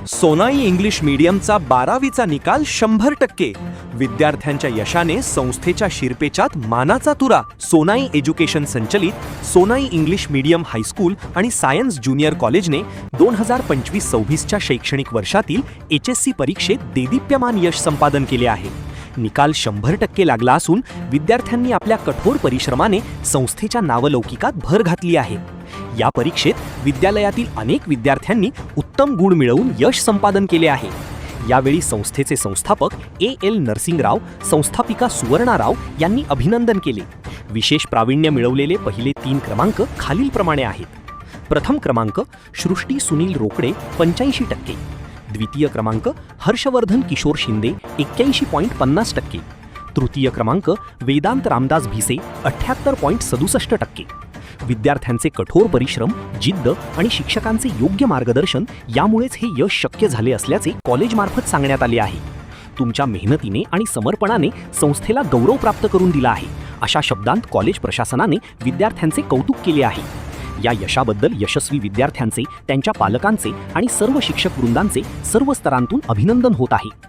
Sonai English मीडियमचा 12वीचा निकाल 100%. विद्यार्थ्यांच्या यशाने संस्थेच्या शिरपेचात मानाचा तुरा. सोनाई एज्युकेशन संचलित सोनाई इंग्लिश मीडियम हायस्कूल आणि सायन्स ज्युनियर कॉलेजने 2025-26च्या शैक्षणिक वर्षातील HSC परीक्षेत देदीप्यमान यश संपादन केले आहे. निकाल 100% लागला असून विद्यार्थ्यांनी आपल्या कठोर परिश्रमाने संस्थेच्या नावलौकिकात भर घातली आहे. या परीक्षेत विद्यालयातील अनेक विद्यार्थ्यांनी उत्तम गुण मिळवून यश संपादन केले आहे. यावेळी संस्थेचे संस्थापक AL नरसिंगराव, संस्थापिका सुवर्णा राव यांनी अभिनंदन केले. विशेष प्रावीण्य मिळवलेले पहिले 3 क्रमांक खालीलप्रमाणे आहेत. प्रथम क्रमांक सृष्टी सुनील रोकडे 85%, द्वितीय क्रमांक हर्षवर्धन किशोर शिंदे 81.50%, तृतीय क्रमांक वेदांत रामदास भिसे 78.67%. विद्यार्थ्यांचे कठोर परिश्रम, जिद्द आणि शिक्षकांचे योग्य मार्गदर्शन यामुळेच हे यश शक्य झाले असल्याचे कॉलेजमार्फत सांगण्यात आले आहे. तुमच्या मेहनतीने आणि समर्पणाने संस्थेला गौरव प्राप्त करून दिला आहे, अशा शब्दांत कॉलेज प्रशासनाने विद्यार्थ्यांचे कौतुक केले आहे. या यशाबद्दल यशस्वी विद्यार्थ्यांचे, त्यांच्या पालकांचे आणि सर्व शिक्षक वृंदांचे सर्व स्तरांतून अभिनंदन होत आहे.